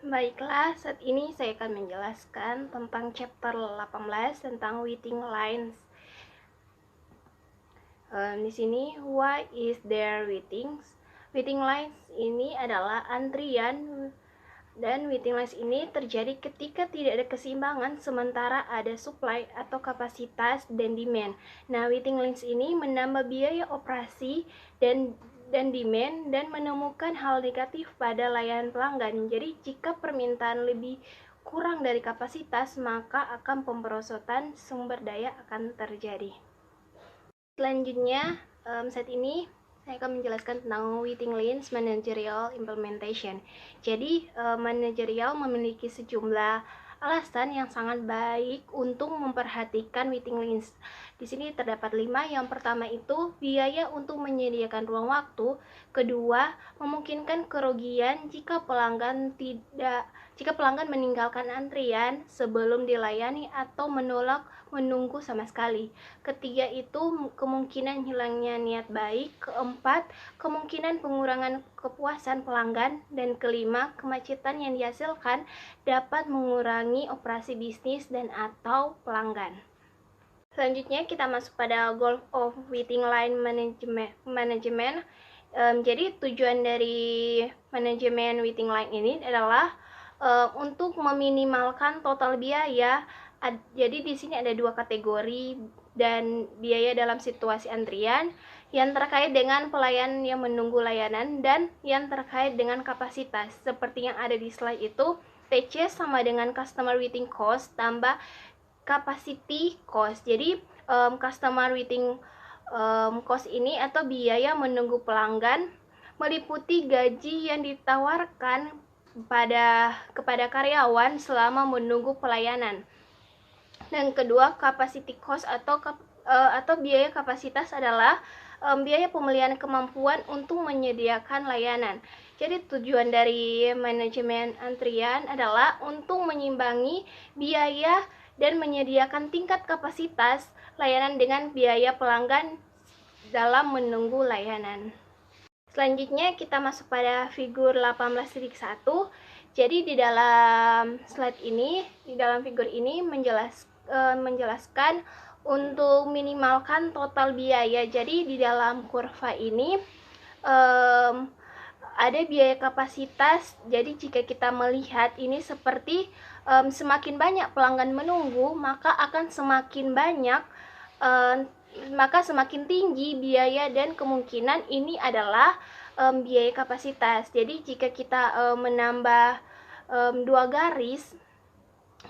Baiklah, saat ini saya akan menjelaskan tentang chapter 18 tentang waiting lines. Di sini, why is there waiting? Waiting lines ini adalah antrian, dan waiting lines ini terjadi ketika tidak ada keseimbangan sementara ada supply atau kapasitas dan demand. Nah, waiting lines ini menambah biaya operasi dan demand dan menemukan hal negatif pada layanan pelanggan. Jadi, jika permintaan lebih kurang dari kapasitas, maka akan pemberosotan sumber daya akan terjadi. Selanjutnya, saat ini saya akan menjelaskan tentang waiting lines managerial implementation. Jadi, manajerial memiliki sejumlah alasan yang sangat baik untuk memperhatikan waiting lines. Di sini terdapat 5. Yang pertama itu biaya untuk menyediakan ruang waktu. Kedua, memungkinkan kerugian jika pelanggan meninggalkan antrian sebelum dilayani atau menolak menunggu sama sekali. Ketiga itu kemungkinan hilangnya niat baik. Keempat, kemungkinan pengurangan kepuasan pelanggan. Dan kelima, kemacetan yang dihasilkan dapat mengurangi operasi bisnis dan atau pelanggan. Selanjutnya kita masuk pada goal of waiting line management. Jadi tujuan dari manajemen waiting line ini adalah untuk meminimalkan total biaya. Jadi di sini ada 2 kategori dan biaya dalam situasi antrian, yang terkait dengan pelayan yang menunggu layanan dan yang terkait dengan kapasitas. Seperti yang ada di slide itu, TC sama dengan customer waiting cost tambah capacity cost. Jadi customer waiting cost ini atau biaya menunggu pelanggan meliputi gaji yang ditawarkan kepada karyawan selama menunggu pelayanan. Dan kedua, capacity cost atau biaya kapasitas adalah biaya pemeliharaan kemampuan untuk menyediakan layanan. Jadi tujuan dari manajemen antrian adalah untuk menyimbangi biaya dan menyediakan tingkat kapasitas layanan dengan biaya pelanggan dalam menunggu layanan. Selanjutnya kita masuk pada figur 18.1. Jadi di dalam slide ini, di dalam figur ini menjelaskan untuk minimalkan total biaya. Jadi di dalam kurva ini ada biaya kapasitas. Jadi jika kita melihat ini seperti semakin banyak pelanggan menunggu, maka akan semakin tinggi biaya, dan kemungkinan ini adalah biaya kapasitas. Jadi jika kita menambah 2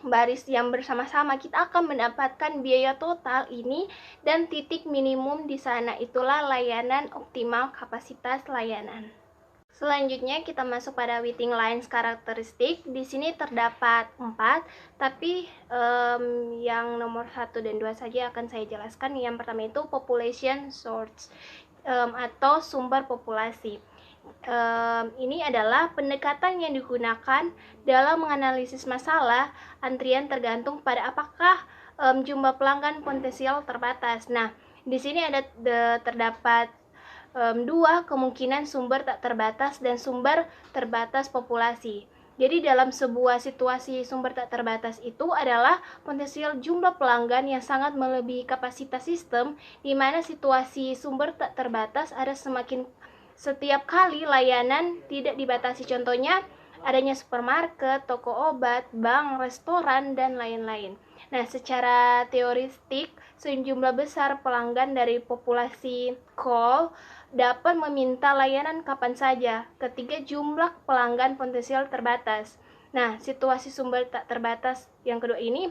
baris yang bersama-sama, kita akan mendapatkan biaya total ini, dan titik minimum di sana itulah layanan optimal kapasitas layanan. Selanjutnya kita masuk pada waiting lines karakteristik. Di sini terdapat 4, tapi yang nomor 1 dan 2 saja akan saya jelaskan. Yang pertama itu population source atau sumber populasi. Ini adalah pendekatan yang digunakan dalam menganalisis masalah antrian tergantung pada apakah jumlah pelanggan potensial terbatas. Nah, di sini terdapat 2 kemungkinan sumber tak terbatas dan sumber terbatas populasi. Jadi dalam sebuah situasi sumber tak terbatas itu adalah potensial jumlah pelanggan yang sangat melebihi kapasitas sistem, di mana situasi sumber tak terbatas ada setiap kali layanan tidak dibatasi. Contohnya adanya supermarket, toko obat, bank, restoran, dan lain-lain. Nah, secara teoretik, sejumlah besar pelanggan dari populasi call dapat meminta layanan kapan saja ketika jumlah pelanggan potensial terbatas. Nah, situasi sumber tak terbatas yang kedua ini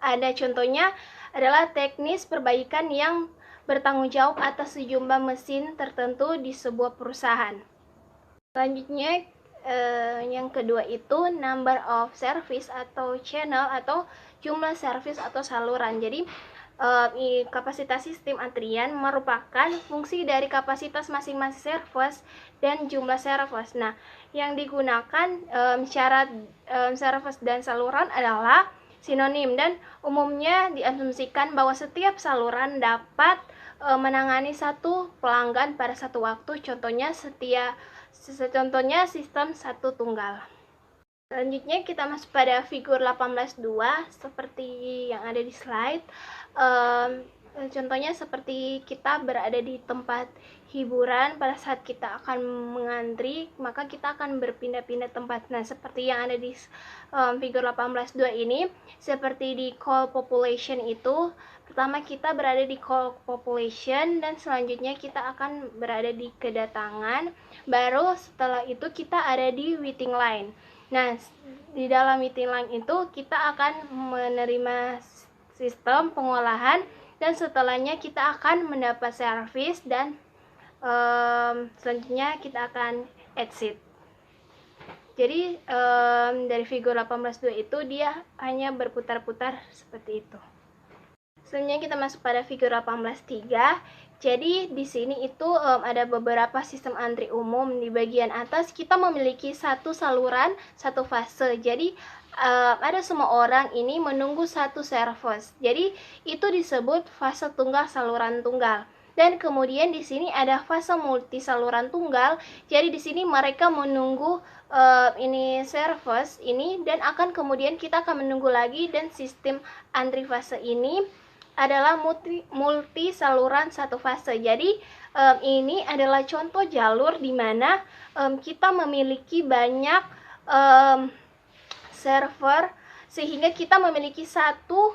ada contohnya adalah teknis perbaikan yang bertanggung jawab atas sejumlah mesin tertentu di sebuah perusahaan. Selanjutnya yang kedua itu number of service atau channel atau jumlah service atau saluran. Jadi kapasitas sistem antrian merupakan fungsi dari kapasitas masing-masing service dan jumlah service. Nah, yang digunakan syarat service dan saluran adalah sinonim, dan umumnya diasumsikan bahwa setiap saluran dapat menangani satu pelanggan pada satu waktu. Contohnya sistem satu tunggal. Selanjutnya kita masuk pada figur 18.2 seperti yang ada di slide. Contohnya seperti kita berada di tempat hiburan, pada saat kita akan mengantri maka kita akan berpindah-pindah tempat. Nah, seperti yang ada di figur 18.2 ini, seperti di call population itu, pertama kita berada di call population dan selanjutnya kita akan berada di kedatangan, baru setelah itu kita ada di waiting line. Nah, di dalam waiting line itu kita akan menerima sistem pengolahan dan setelahnya kita akan mendapat service dan selanjutnya kita akan exit. Jadi dari figur 18.2 itu dia hanya berputar-putar seperti itu. Selanjutnya kita masuk pada figur 18.3. Jadi di sini itu ada beberapa sistem antri umum. Di bagian atas kita memiliki satu saluran, satu fase. Jadi ada semua orang ini menunggu satu service. Jadi itu disebut fase tunggal saluran tunggal. Dan kemudian di sini ada fase multi saluran tunggal. Jadi di sini mereka menunggu ini service ini dan akan kemudian kita akan menunggu lagi, dan sistem antri fase ini adalah multi saluran satu fase. Jadi ini adalah contoh jalur di mana kita memiliki banyak server sehingga kita memiliki satu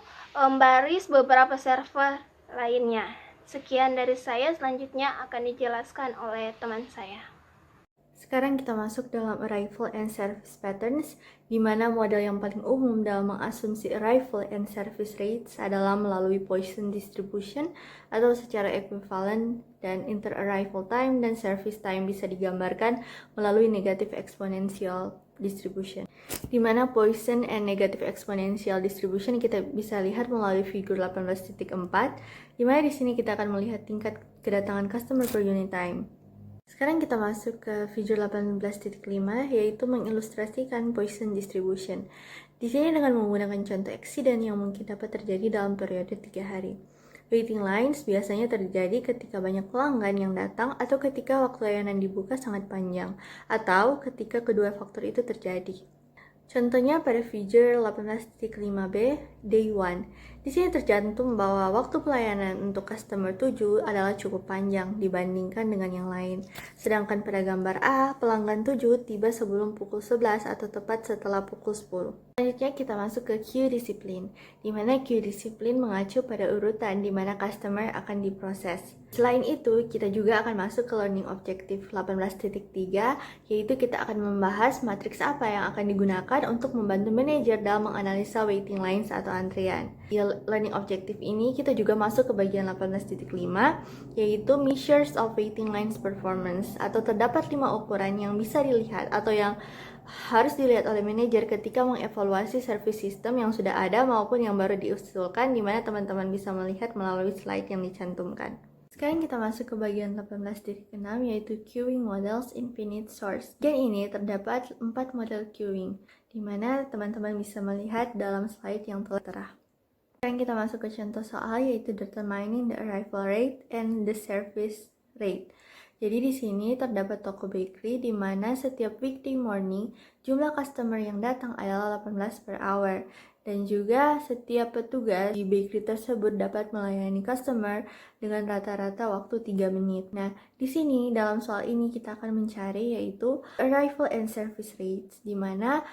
baris beberapa server lainnya. Sekian dari saya, selanjutnya akan dijelaskan oleh teman saya. Sekarang kita masuk dalam arrival and service patterns, di mana model yang paling umum dalam mengasumsi arrival and service rates adalah melalui Poisson distribution atau secara ekuivalen, dan inter-arrival time dan service time bisa digambarkan melalui negative exponential distribution. Di mana Poisson and negative exponential distribution kita bisa lihat melalui figur 18.4, di mana di sini kita akan melihat tingkat kedatangan customer per unit time. Sekarang kita masuk ke figur 18.5, yaitu mengilustrasikan Poisson distribution. Di sini dengan menggunakan contoh eksiden yang mungkin dapat terjadi dalam periode 3 hari. Waiting lines biasanya terjadi ketika banyak pelanggan yang datang atau ketika waktu layanan dibuka sangat panjang, atau ketika kedua faktor itu terjadi. Contohnya pada figur 18.5b, day 1. Di sini tercantum bahwa waktu pelayanan untuk customer 7 adalah cukup panjang dibandingkan dengan yang lain. Sedangkan pada gambar A, pelanggan 7 tiba sebelum pukul 11 atau tepat setelah pukul 10. Selanjutnya kita masuk ke queue discipline, di mana queue discipline mengacu pada urutan di mana customer akan diproses. Selain itu, kita juga akan masuk ke learning objective 18.3, yaitu kita akan membahas matriks apa yang akan digunakan untuk membantu manajer dalam menganalisa waiting lines atau antrian. Di learning objective ini kita juga masuk ke bagian 18.5, yaitu measures of waiting lines performance, atau terdapat 5 ukuran yang bisa dilihat atau yang harus dilihat oleh manajer ketika mengevaluasi service system yang sudah ada maupun yang baru diusulkan, di mana teman-teman bisa melihat melalui slide yang dicantumkan. Sekarang kita masuk ke bagian 18.6, yaitu queuing models infinite source. Bagian ini terdapat 4 model queuing, di mana teman-teman bisa melihat dalam slide yang telah tertera. Sekarang kita masuk ke contoh soal, yaitu determining the arrival rate and the service rate. Jadi di sini terdapat toko bakery di mana setiap weekday morning jumlah customer yang datang adalah 18 per hour, dan juga setiap petugas di bakery tersebut dapat melayani customer dengan rata-rata waktu 3 menit. Nah, di sini dalam soal ini kita akan mencari yaitu arrival and service rates, di mana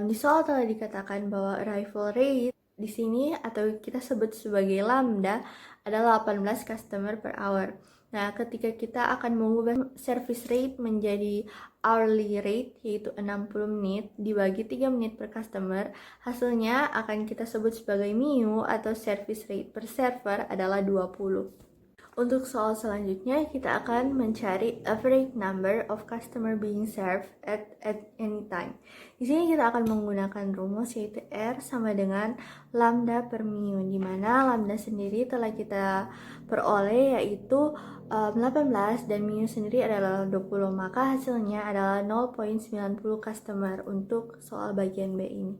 di soal telah dikatakan bahwa arrival rate di sini atau kita sebut sebagai lambda adalah 18 customer per hour. Nah, ketika kita akan mengubah service rate menjadi hourly rate, yaitu 60 menit dibagi 3 menit per customer, hasilnya akan kita sebut sebagai MIU atau service rate per server adalah 20. Untuk soal selanjutnya, kita akan mencari average number of customer being served at any time. Di sini kita akan menggunakan rumus yaitu R sama dengan lambda per mu, di mana lambda sendiri telah kita peroleh yaitu 18 dan mu sendiri adalah 20, maka hasilnya adalah 0.90 customer untuk soal bagian B ini.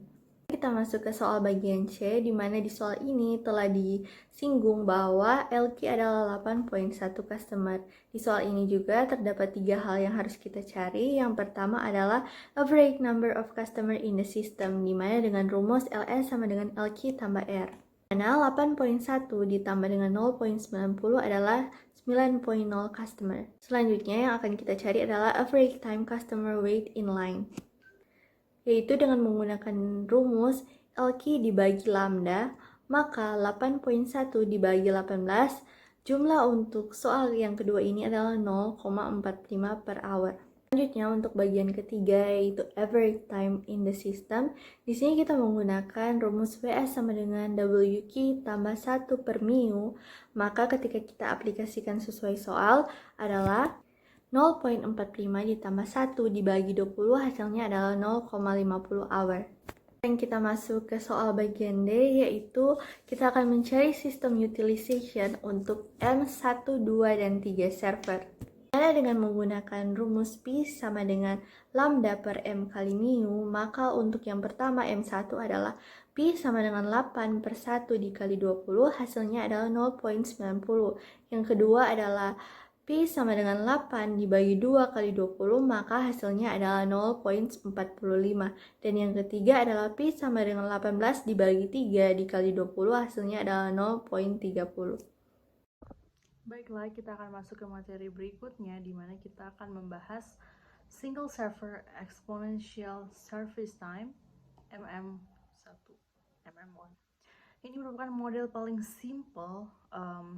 kita masuk ke soal bagian C, di mana di soal ini telah disinggung bahwa LQ adalah 8.1 customer. Di soal ini juga terdapat 3 hal yang harus kita cari. Yang pertama adalah average number of customer in the system, di mana dengan rumus LS sama dengan LQ tambah R. Mana 8.1 ditambah dengan 0.90 adalah 9.0 customer. Selanjutnya yang akan kita cari adalah average time customer wait in line, yaitu dengan menggunakan rumus LQ dibagi lambda, maka 8.1 dibagi 18, jumlah untuk soal yang kedua ini adalah 0,45 per hour. Selanjutnya untuk bagian ketiga yaitu average time in the system. Di sini kita menggunakan rumus WS sama dengan WQ tambah 1 per mu, maka ketika kita aplikasikan sesuai soal adalah 0.45 ditambah 1 dibagi 20 hasilnya adalah 0,50 hour. Yang kita masuk ke soal bagian D, yaitu kita akan mencari sistem utilization untuk M1, 2, dan 3 server. Karena dengan menggunakan rumus P sama dengan lambda per M kali mu, maka untuk yang pertama M1 adalah P sama dengan 8 per 1 dikali 20, hasilnya adalah 0.90. Yang kedua adalah P sama dengan 8 dibagi 2 kali 20, maka hasilnya adalah 0.45. Dan yang ketiga adalah P sama dengan 18 dibagi 3 dikali 20, hasilnya adalah 0.30. Baiklah, kita akan masuk ke materi berikutnya, di mana kita akan membahas Single Server Exponential Service Time, MM1, MM1. Ini merupakan model paling simple,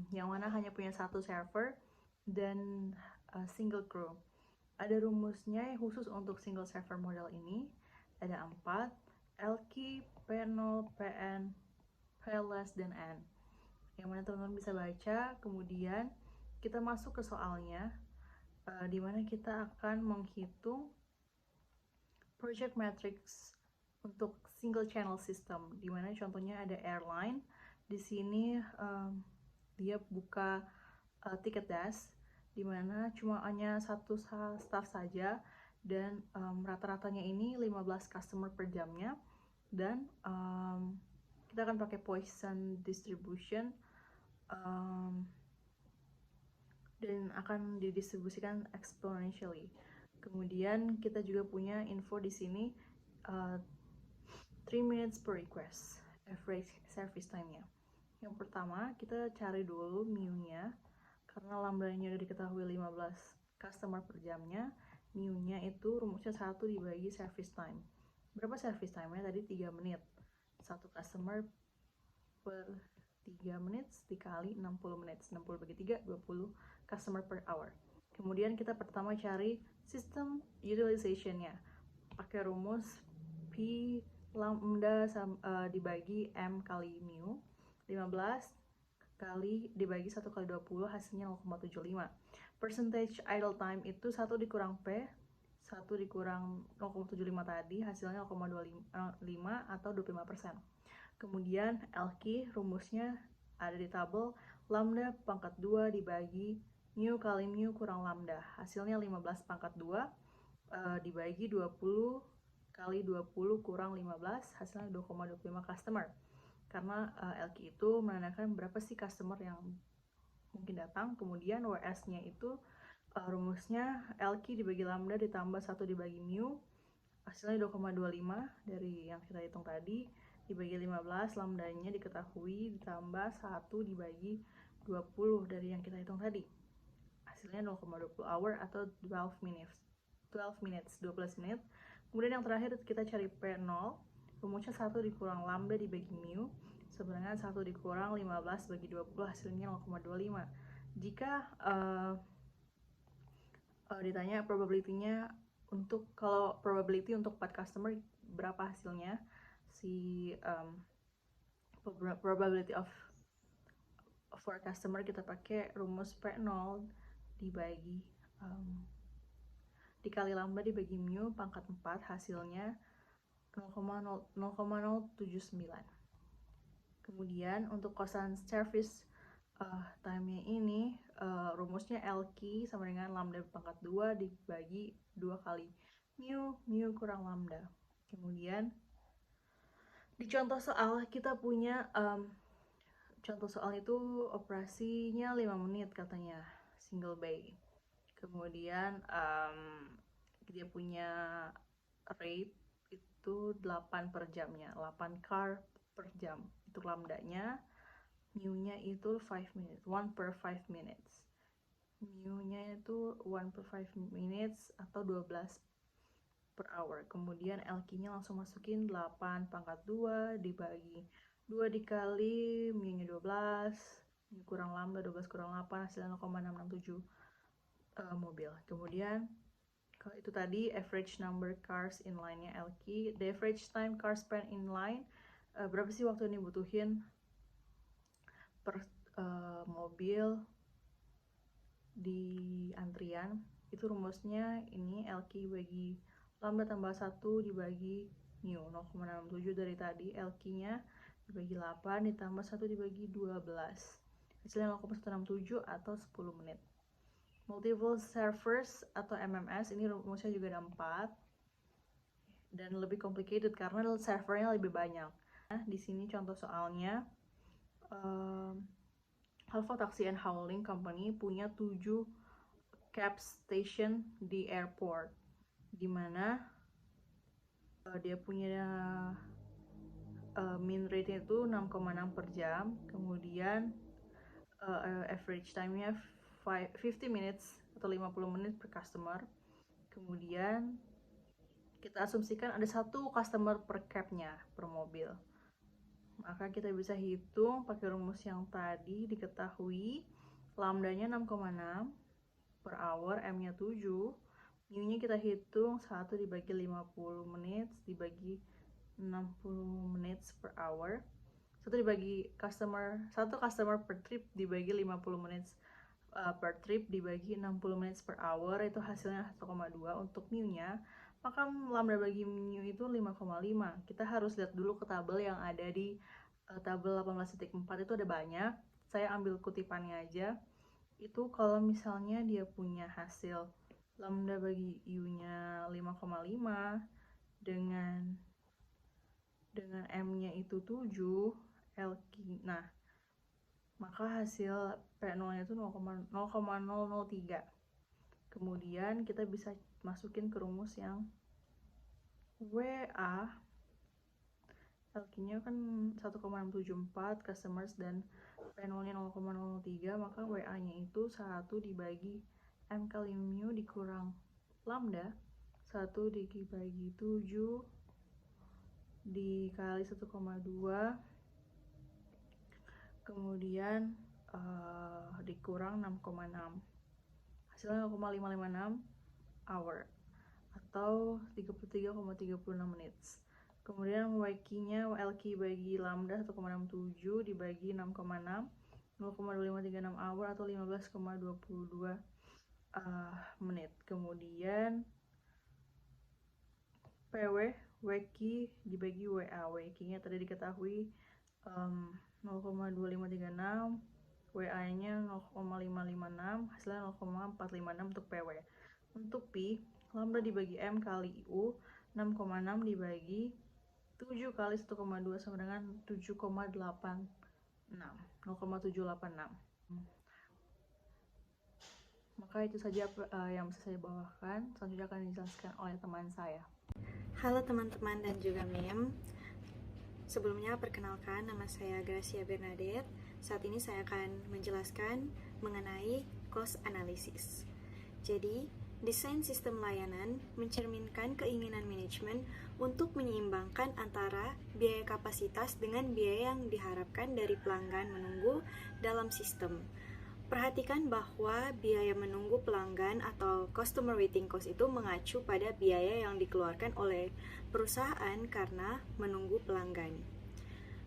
yang mana hanya punya satu server dan single crew. Ada rumusnya yang khusus untuk single server model ini. Ada 4, LQ, P0, PN, P less than N. Yang mana teman-teman bisa baca. Kemudian kita masuk ke soalnya, di mana kita akan menghitung project matrix untuk single channel system, di mana contohnya ada airline. Di sini dia buka ticket desk, di mana cuma hanya satu staff saja, dan rata-ratanya ini 15 customer per jamnya, dan kita akan pakai Poisson distribution, dan akan didistribusikan exponentially. Kemudian kita juga punya info di sini 3 minutes per request, average service time-nya. Yang pertama kita cari dulu mu-nya, karena lambdanya udah diketahui 15 customer per jamnya. Mu-nya itu rumusnya 1 dibagi service time. Berapa service time-nya tadi? 3 menit. Satu customer per 3 menit dikali 60 menit. 60 bagi 3, 20 customer per hour. Kemudian kita pertama cari system utilization-nya. Pakai rumus P lambda dibagi M kali mu. 15 kali dibagi 1 kali 20, hasilnya 0,75. Percentage idle time itu 1 dikurang P, 1 dikurang 0,75 tadi, hasilnya 0,25 atau 25%. Kemudian LQ rumusnya ada di tabel, lambda pangkat 2 dibagi mu kali mu kurang lambda, hasilnya 15 pangkat 2 dibagi 20 kali 20 kurang 15, hasilnya 2,25 customer. Karena LQ itu menandakan berapa sih customer yang mungkin datang. Kemudian WS-nya itu rumusnya LQ dibagi lambda ditambah 1 dibagi mu, hasilnya 2,25 dari yang kita hitung tadi, dibagi 15, lambdanya diketahui, ditambah 1 dibagi 20 dari yang kita hitung tadi, hasilnya 0,20 hour atau 12 minutes. Kemudian yang terakhir kita cari P0, rumusnya 1 dikurang lambda dibagi mu, sebenarnya 1 dikurang 15 bagi 20, hasilnya 0,25. Jika ditanya probability-nya untuk, kalau probability untuk 4 customer berapa hasilnya, si probability of 4 customer, kita pakai rumus P0 dibagi dikali lambda dibagi mu pangkat 4, hasilnya 0,079. Kemudian untuk kosan service time-nya ini rumusnya LQ sama dengan lambda pangkat 2 dibagi 2 kali mu kurang lambda. Kemudian Di contoh soal kita punya contoh soal itu operasinya 5 menit katanya, single bay. Kemudian dia punya rate itu 8 per jamnya, 8 car per jam. Itu lambdanya. Mu-nya itu 5 minutes, 1 per 5 minutes. Mu-nya itu 1 per 5 minutes atau 12 per hour. Kemudian LQ-nya langsung masukin 8 pangkat 2 dibagi 2 dikali mu-nya 12, mu kurang lambda 12 kurang 8 hasilnya 0,667 mobil. Kemudian kalau itu tadi average number cars in line-nya LQ, the average time car spent in line, berapa sih waktu ini butuhin per mobil di antrian. Itu rumusnya ini LQ bagi lambda tambah 1 dibagi mu, 0,67 dari tadi, LQ-nya dibagi 8 ditambah 1 dibagi 12, hasilnya 0,167 atau 10 menit. Multiple servers atau MMS, ini rumusnya juga ada 4 dan lebih complicated karena servernya lebih banyak. Nah, di sini contoh soalnya, Alpha Taxi and Howling Company punya 7 cab station di airport, dimana dia punya min rate itu 6,6 per jam. Kemudian average time-nya 50 minutes atau 50 menit per customer. Kemudian kita asumsikan ada 1 customer per cab-nya, per mobil. Maka kita bisa hitung pakai rumus yang tadi, diketahui lambdanya 6,6 per hour, M-nya 7, mu-nya kita hitung 1 dibagi 50 menit dibagi 60 menit per hour, 1 dibagi satu customer per trip dibagi 50 menit per trip dibagi 60 menit per hour, itu hasilnya 1,2 untuk mu-nya. Maka lambda bagi mu itu 5,5. Kita harus lihat dulu ke tabel yang ada di tabel 18.4, itu ada banyak. Saya ambil kutipannya aja. Itu kalau misalnya dia punya hasil lambda bagi u-nya 5,5 dengan m-nya itu 7 LQ, nah maka hasil P0-nya itu 0,003. Kemudian kita bisa masukin ke rumus yang WA, LQ-nya kan 1,674 customers dan P0-nya 0,003, maka WA-nya itu 1 dibagi M kali mu dikurang lambda, 1 dibagi 7 dikali 1,2, kemudian dikurang 6,6, hasilnya 0,556 hour atau 33,36 menit. Kemudian WQ-nya LQ bagi lambda 1,67 dibagi 6,6, 0,2536 hour atau 15,22 menit. Kemudian PW WQ dibagi WA, WQ-nya tadi diketahui 0,2536, WA-nya 0,556, hasilnya 0,456 untuk PW. Untuk P, lambda dibagi M kali U, 6,6 dibagi 7 kali 1,2 sama dengan 0,786. Maka itu saja yang bisa saya bawakan. Selanjutnya akan dijelaskan oleh teman saya. Halo teman-teman dan juga Mim. Sebelumnya perkenalkan, nama saya Gracia Bernadette. Saat ini saya akan menjelaskan mengenai cost analysis. Jadi, desain sistem layanan mencerminkan keinginan manajemen untuk menyeimbangkan antara biaya kapasitas dengan biaya yang diharapkan dari pelanggan menunggu dalam sistem. Perhatikan bahwa biaya menunggu pelanggan atau customer waiting cost itu mengacu pada biaya yang dikeluarkan oleh perusahaan karena menunggu pelanggan.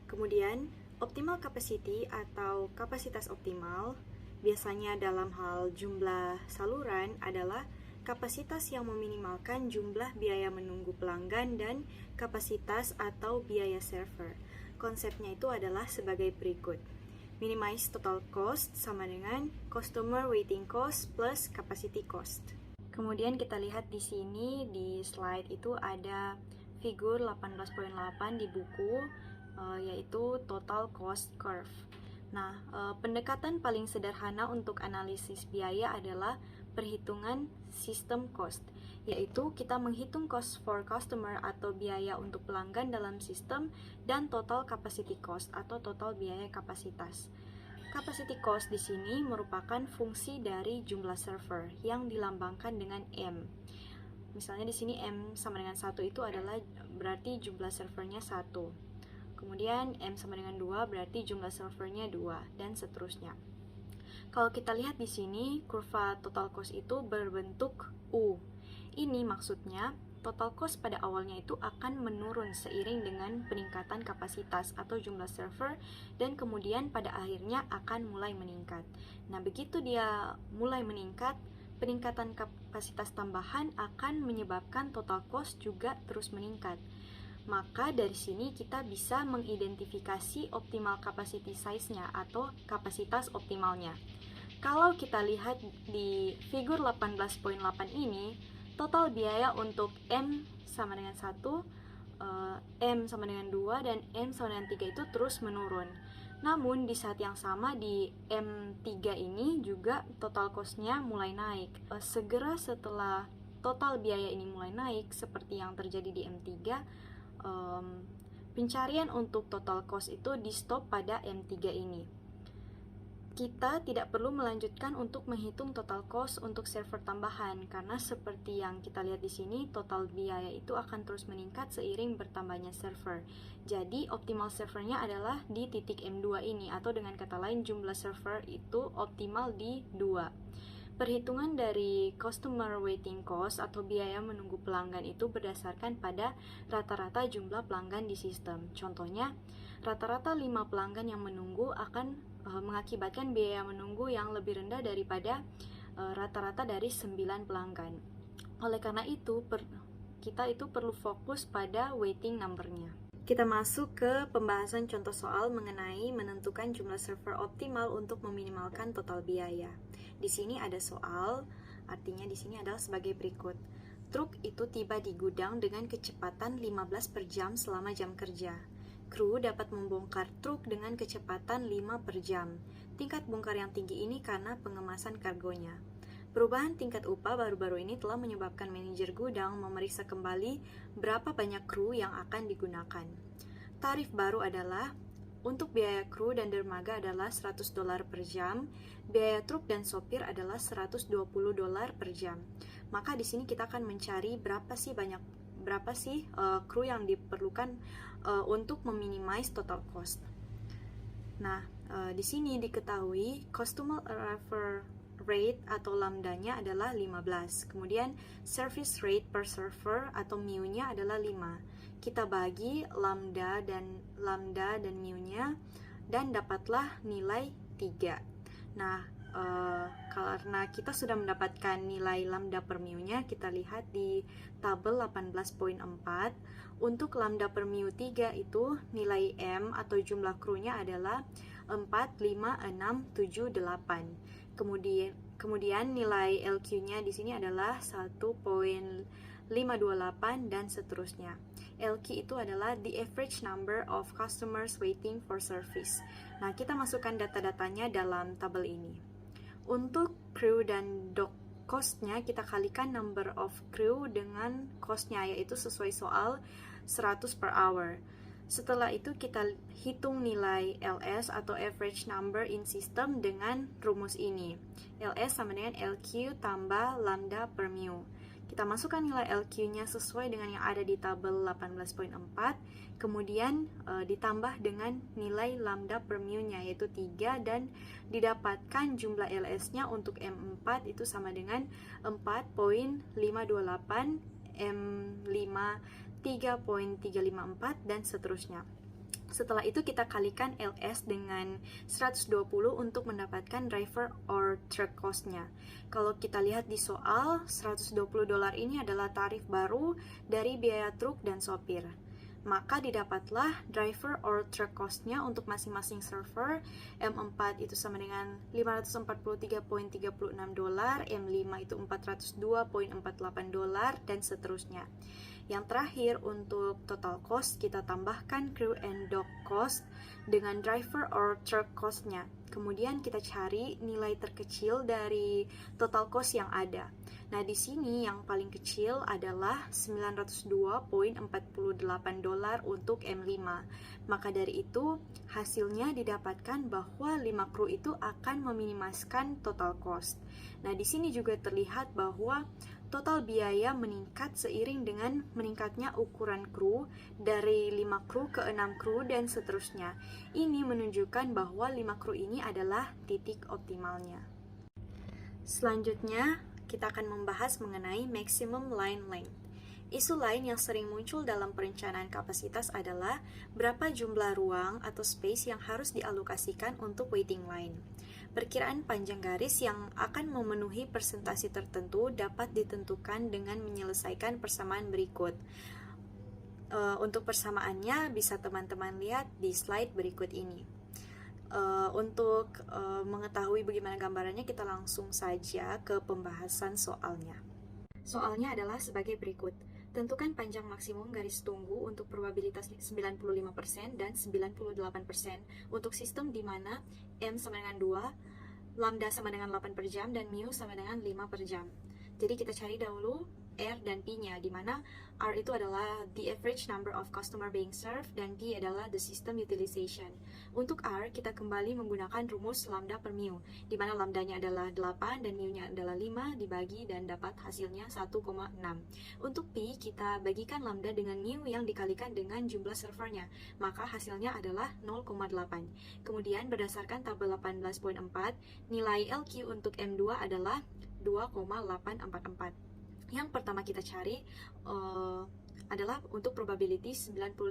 Kemudian, optimal capacity atau kapasitas optimal biasanya dalam hal jumlah saluran adalah kapasitas yang meminimalkan jumlah biaya menunggu pelanggan dan kapasitas atau biaya server. Konsepnya itu adalah sebagai berikut. Minimize total cost sama dengan customer waiting cost plus capacity cost. Kemudian kita lihat di sini di slide itu ada figur 18.8 di buku, yaitu total cost curve. Nah, pendekatan paling sederhana untuk analisis biaya adalah perhitungan system cost, yaitu kita menghitung cost for customer atau biaya untuk pelanggan dalam sistem, dan total capacity cost atau total biaya kapasitas. Capacity cost di sini merupakan fungsi dari jumlah server yang dilambangkan dengan M. Misalnya di sini M sama dengan 1 itu adalah berarti jumlah servernya 1. Kemudian M sama dengan 2 berarti jumlah servernya 2, dan seterusnya. Kalau kita lihat di sini, kurva total cost itu berbentuk U. Ini maksudnya total cost pada awalnya itu akan menurun seiring dengan peningkatan kapasitas atau jumlah server, dan kemudian pada akhirnya akan mulai meningkat. Nah, begitu dia mulai meningkat, peningkatan kapasitas tambahan akan menyebabkan total cost juga terus meningkat. Maka dari sini kita bisa mengidentifikasi optimal capacity size-nya atau kapasitas optimalnya. Kalau kita lihat di figur 18.8 ini, total biaya untuk M sama dengan 1, M sama dengan 2, dan M sama dengan 3 itu terus menurun. Namun di saat yang sama di M3 ini juga total cost-nya mulai naik. Segera setelah total biaya ini mulai naik, seperti yang terjadi di M3, pencarian untuk total cost itu di stop pada M3 ini. Kita tidak perlu melanjutkan untuk menghitung total cost untuk server tambahan, karena seperti yang kita lihat di sini, total biaya itu akan terus meningkat seiring bertambahnya server. Jadi optimal servernya adalah di titik M2 ini, atau dengan kata lain jumlah server itu optimal di 2. Perhitungan dari customer waiting cost atau biaya menunggu pelanggan itu berdasarkan pada rata-rata jumlah pelanggan di sistem. Contohnya, rata-rata 5 pelanggan yang menunggu akan mengakibatkan biaya menunggu yang lebih rendah daripada rata-rata dari 9 pelanggan. Oleh karena itu, kita itu perlu fokus pada waiting number-nya. Kita masuk ke pembahasan contoh soal mengenai menentukan jumlah server optimal untuk meminimalkan total biaya. Di sini ada soal, artinya di sini adalah sebagai berikut. Truk itu tiba di gudang dengan kecepatan 15 per jam selama jam kerja. Kru dapat membongkar truk dengan kecepatan 5 per jam. Tingkat bongkar yang tinggi ini karena pengemasan kargonya. Perubahan tingkat upah baru-baru ini telah menyebabkan manajer gudang memeriksa kembali berapa banyak kru yang akan digunakan. Tarif baru adalah untuk biaya kru dan dermaga adalah $100 per jam, biaya truk dan sopir adalah $120 per jam. Maka di sini kita akan mencari berapa sih kru yang diperlukan untuk meminimize total cost. Nah, di sini diketahui customer arrival rate atau lambdanya adalah 15. Kemudian service rate per server atau mu-nya adalah 5. Kita bagi lambda dan mu-nya dan dapatlah nilai 3. Nah, karena kita sudah mendapatkan nilai lambda per mu-nya, kita lihat di tabel 18.4. Untuk lambda per mu 3 itu nilai M atau jumlah krunya adalah 4, 5, 6, 7, 8. Kemudian nilai LQ-nya di sini adalah 1.528 dan seterusnya. LQ itu adalah the average number of customers waiting for service. Nah, kita masukkan data-datanya dalam tabel ini. Untuk crew dan dock cost-nya, kita kalikan number of crew dengan cost-nya, yaitu sesuai soal 100 per hour. Setelah itu kita hitung nilai LS atau average number in system dengan rumus ini. LS sama dengan LQ tambah lambda per mu. Kita masukkan nilai LQ-nya sesuai dengan yang ada di tabel 18.4, kemudian ditambah dengan nilai lambda per mu-nya yaitu 3, dan didapatkan jumlah LS-nya untuk M4 itu sama dengan 4.528, M5 3.354 dan seterusnya. Setelah itu kita kalikan LS dengan 120 untuk mendapatkan driver or truck cost-nya. Kalau kita lihat di soal, $120 ini adalah tarif baru dari biaya truk dan sopir. Maka didapatlah driver or truck cost-nya untuk masing-masing server. M4 itu sama dengan $543.36, M5 itu $402.48 dan seterusnya. Yang terakhir, untuk total cost, kita tambahkan crew and dock cost dengan driver or truck cost-nya. Kemudian kita cari nilai terkecil dari total cost yang ada. Nah, di sini yang paling kecil adalah $902.48 untuk M5. Maka dari itu, hasilnya didapatkan bahwa 5 kru itu akan meminimaskan total cost. Nah, di sini juga terlihat bahwa total biaya meningkat seiring dengan meningkatnya ukuran kru dari 5 kru ke 6 kru dan seterusnya. Ini menunjukkan bahwa 5 kru ini adalah titik optimalnya. Selanjutnya, kita akan membahas mengenai maximum line length. Isu lain yang sering muncul dalam perencanaan kapasitas adalah berapa jumlah ruang atau space yang harus dialokasikan untuk waiting line. Perkiraan panjang garis yang akan memenuhi persentase tertentu dapat ditentukan dengan menyelesaikan persamaan berikut. Untuk persamaannya bisa teman-teman lihat di slide berikut ini. Untuk mengetahui bagaimana gambarannya, kita langsung saja ke pembahasan soalnya. Soalnya adalah sebagai berikut. Tentukan panjang maksimum garis tunggu untuk probabilitas 95% dan 98% untuk sistem di mana M sama dengan 2, lambda sama dengan 8 per jam, dan mu sama dengan 5 per jam. Jadi kita cari dahulu R dan P-nya, di mana R itu adalah the average number of customer being served dan P adalah the system utilization. Untuk R, kita kembali menggunakan rumus lambda per mu, di mana lambdanya adalah 8 dan mu-nya adalah 5 dibagi dan dapat hasilnya 1,6. Untuk P, kita bagikan lambda dengan mu yang dikalikan dengan jumlah servernya, maka hasilnya adalah 0,8. Kemudian berdasarkan tabel 18.4, nilai LQ untuk M2 adalah 2,844. Yang pertama kita cari adalah untuk probability 95%.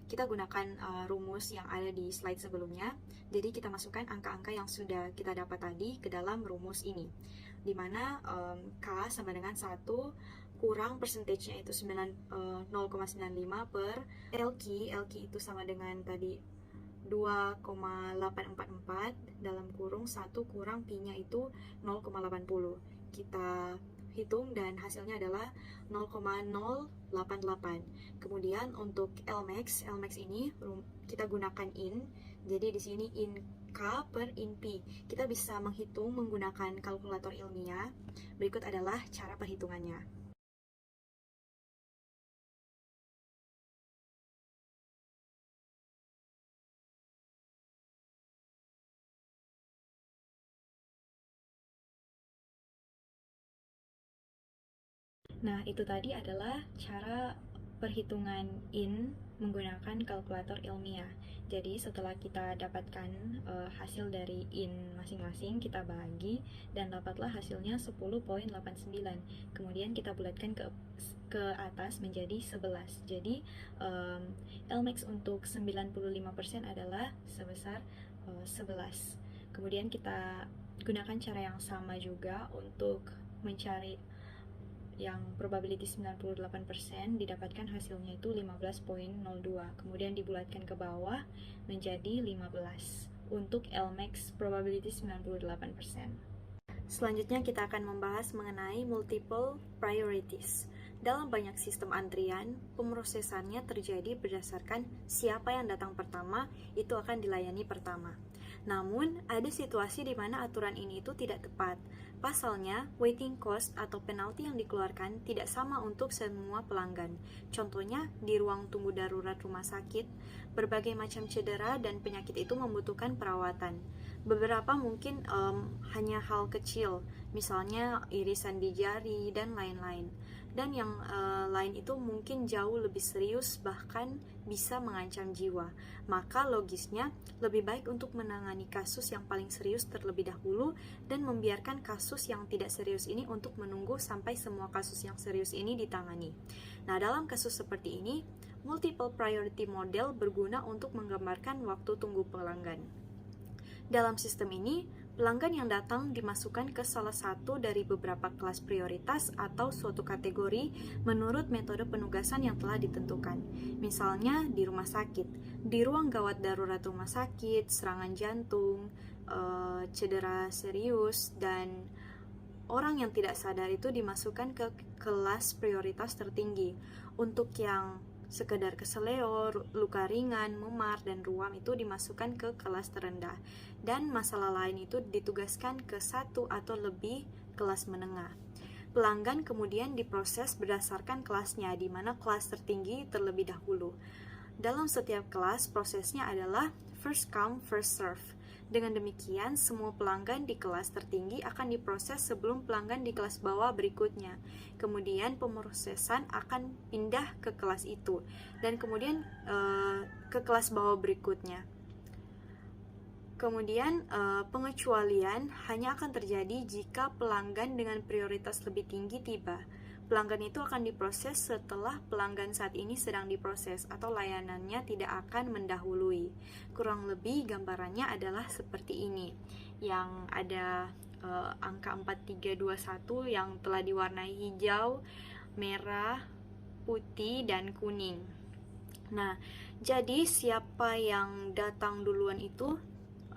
Kita gunakan rumus yang ada di slide sebelumnya. Jadi kita masukkan angka-angka yang sudah kita dapat tadi ke dalam rumus ini, di mana K sama dengan 1 kurang persentasenya itu 0,95 per LQ itu sama dengan tadi 2,844 dalam kurung 1 kurang P-nya itu 0,80. Kita hitung dan hasilnya adalah 0,088. Kemudian untuk Lmax ini kita gunakan in. Jadi di sini in K per in P. Kita bisa menghitung menggunakan kalkulator ilmiah. Berikut adalah cara perhitungannya. Nah, itu tadi adalah cara perhitungan in menggunakan kalkulator ilmiah. Jadi setelah kita dapatkan hasil dari in masing-masing, kita bagi dan dapatlah hasilnya 10,89. Kemudian kita bulatkan ke atas menjadi 11. Jadi Lmax untuk 95% adalah sebesar 11. Kemudian kita gunakan cara yang sama juga untuk mencari yang probability 98% didapatkan hasilnya itu 15,02. Kemudian dibulatkan ke bawah menjadi 15 untuk Lmax probability 98%. Selanjutnya kita akan membahas mengenai multiple priorities. Dalam banyak sistem antrian, pemrosesannya terjadi berdasarkan siapa yang datang pertama, itu akan dilayani pertama. Namun, ada situasi di mana aturan ini itu tidak tepat. Pasalnya, waiting cost atau penalti yang dikeluarkan tidak sama untuk semua pelanggan. Contohnya, di ruang tunggu darurat rumah sakit, berbagai macam cedera dan penyakit itu membutuhkan perawatan. Beberapa mungkin hanya hal kecil, misalnya irisan di jari dan lain-lain. Dan yang lain itu mungkin jauh lebih serius, bahkan bisa mengancam jiwa. Maka logisnya lebih baik untuk menangani kasus yang paling serius terlebih dahulu dan membiarkan kasus yang tidak serius ini untuk menunggu sampai semua kasus yang serius ini ditangani. Nah, dalam kasus seperti ini, multiple priority model berguna untuk menggambarkan waktu tunggu pelanggan. Dalam sistem ini, pelanggan yang datang dimasukkan ke salah satu dari beberapa kelas prioritas atau suatu kategori menurut metode penugasan yang telah ditentukan. Misalnya di rumah sakit, di ruang gawat darurat rumah sakit, serangan jantung, cedera serius, dan orang yang tidak sadar itu dimasukkan ke kelas prioritas tertinggi. Untuk yang sekedar keseleo, luka ringan, memar, dan ruam itu dimasukkan ke kelas terendah. Dan masalah lain itu ditugaskan ke satu atau lebih kelas menengah. Pelanggan kemudian diproses berdasarkan kelasnya, di mana kelas tertinggi terlebih dahulu. Dalam setiap kelas, prosesnya adalah first come, first serve. Dengan demikian, semua pelanggan di kelas tertinggi akan diproses sebelum pelanggan di kelas bawah berikutnya. Kemudian pemrosesan akan pindah ke kelas itu, dan kemudian ke kelas bawah berikutnya. Kemudian pengecualian hanya akan terjadi jika pelanggan dengan prioritas lebih tinggi tiba. Pelanggan itu akan diproses setelah pelanggan saat ini sedang diproses, atau layanannya tidak akan mendahului. Kurang lebih gambarannya adalah seperti ini, yang ada angka 4321 yang telah diwarnai hijau, merah, putih, dan kuning. Nah, jadi siapa yang datang duluan itu